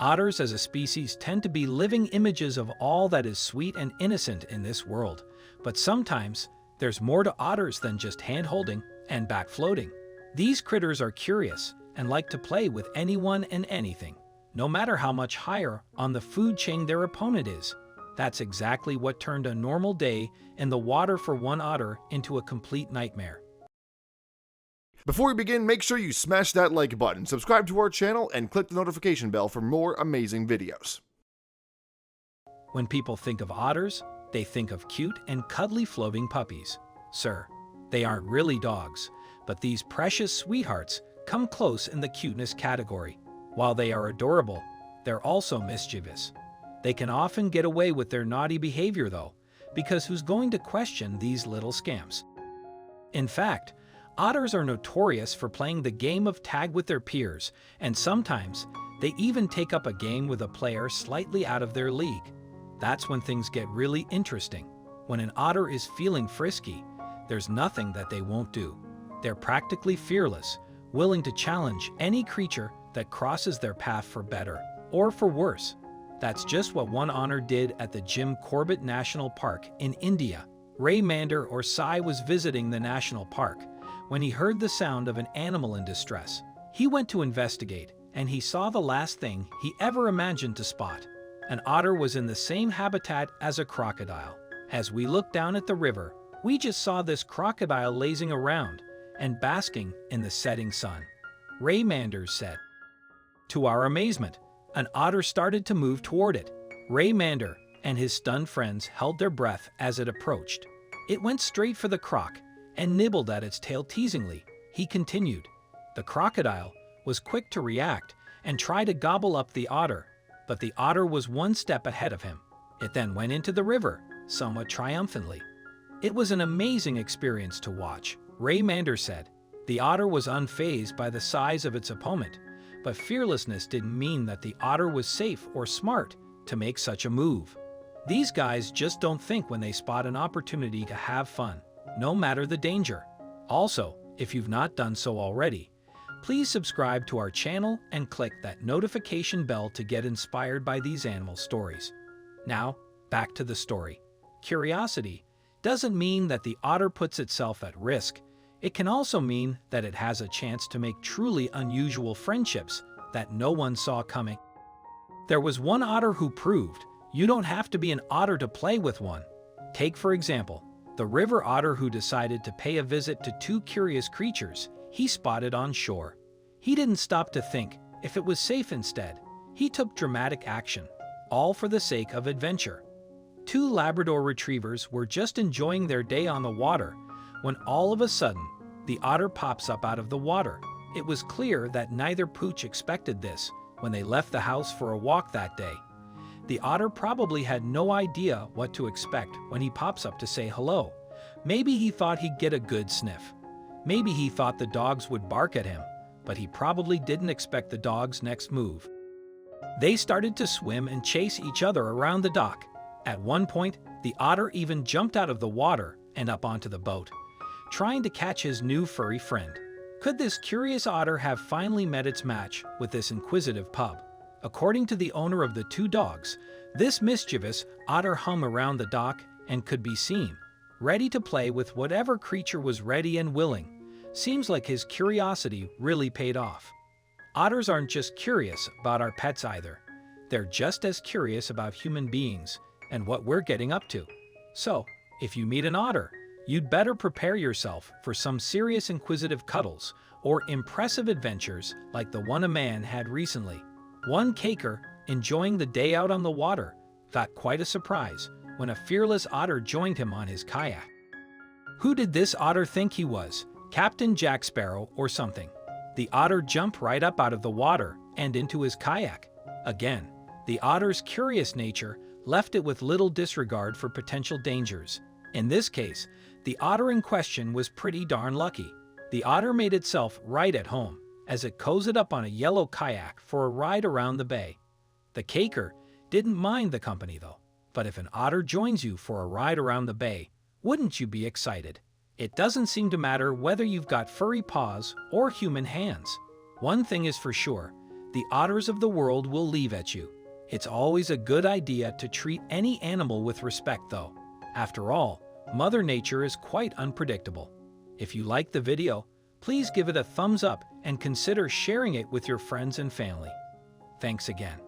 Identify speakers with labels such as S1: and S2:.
S1: Otters as a species tend to be living images of all that is sweet and innocent in this world, but sometimes there's more to otters than just hand-holding and back floating. These critters are curious and like to play with anyone and anything, no matter how much higher on the food chain their opponent is. That's exactly what turned a normal day in the water for one otter into a complete nightmare.
S2: Before we begin, make sure you smash that like button, subscribe to our channel, and click the notification bell for more amazing videos.
S1: When people think of otters, they think of cute and cuddly floating puppies. Sir, they aren't really dogs, but these precious sweethearts come close in the cuteness category. While they are adorable, they're also mischievous. They can often get away with their naughty behavior though, because who's going to question these little scamps? In fact, otters are notorious for playing the game of tag with their peers, and sometimes they even take up a game with a player slightly out of their league. That's when things get really interesting. When an otter is feeling frisky, there's nothing that they won't do. They're practically fearless, willing to challenge any creature that crosses their path for better or for worse. That's just what one otter did at the Jim Corbett National Park in India. Ray Mander or Sai was visiting the national park when he heard the sound of an animal in distress. He went to investigate, and he saw the last thing he ever imagined to spot. An otter was in the same habitat as a crocodile. As we looked down at the river, we just saw this crocodile lazing around and basking in the setting sun. Ray Manders said. To our amazement, an otter started to move toward it. Ray Mander and his stunned friends held their breath as it approached. It went straight for the croc and nibbled at its tail teasingly. He continued. The crocodile was quick to react and try to gobble up the otter, but the otter was one step ahead of him. It then went into the river, somewhat triumphantly. It was an amazing experience to watch, Ray Mander said. The otter was unfazed by the size of its opponent, but fearlessness didn't mean that the otter was safe or smart to make such a move. These guys just don't think when they spot an opportunity to have fun, no matter the danger. Also, if you've not done so already, please subscribe to our channel and click that notification bell to get inspired by these animal stories. Now, back to the story. Curiosity doesn't mean that the otter puts itself at risk. It can also mean that it has a chance to make truly unusual friendships that no one saw coming. There was one otter who proved you don't have to be an otter to play with one. Take, for example, the river otter who decided to pay a visit to two curious creatures he spotted on shore. He didn't stop to think if it was safe. Instead, he took dramatic action, all for the sake of adventure. Two Labrador retrievers were just enjoying their day on the water when all of a sudden, the otter pops up out of the water. It was clear that neither pooch expected this when they left the house for a walk that day. The otter probably had no idea what to expect when he pops up to say hello. Maybe he thought he'd get a good sniff. Maybe he thought the dogs would bark at him, but he probably didn't expect the dog's next move. They started to swim and chase each other around the dock. At one point, the otter even jumped out of the water and up onto the boat, trying to catch his new furry friend. Could this curious otter have finally met its match with this inquisitive pup? According to the owner of the two dogs, this mischievous otter hung around the dock and could be seen, ready to play with whatever creature was ready and willing. Seems like his curiosity really paid off. Otters aren't just curious about our pets either. They're just as curious about human beings and what we're getting up to. So, if you meet an otter, you'd better prepare yourself for some serious inquisitive cuddles or impressive adventures like the one a man had recently. One caker, enjoying the day out on the water, got quite a surprise when a fearless otter joined him on his kayak. Who did this otter think he was? Captain Jack Sparrow or something? The otter jumped right up out of the water and into his kayak. Again, the otter's curious nature left it with little disregard for potential dangers. In this case, the otter in question was pretty darn lucky. The otter made itself right at home as it cozied up on a yellow kayak for a ride around the bay. The caker didn't mind the company though, but if an otter joins you for a ride around the bay, wouldn't you be excited? It doesn't seem to matter whether you've got furry paws or human hands. One thing is for sure, the otters of the world will leave at you. It's always a good idea to treat any animal with respect, though. After all, Mother Nature is quite unpredictable. If you liked the video, please give it a thumbs up and consider sharing it with your friends and family. Thanks again.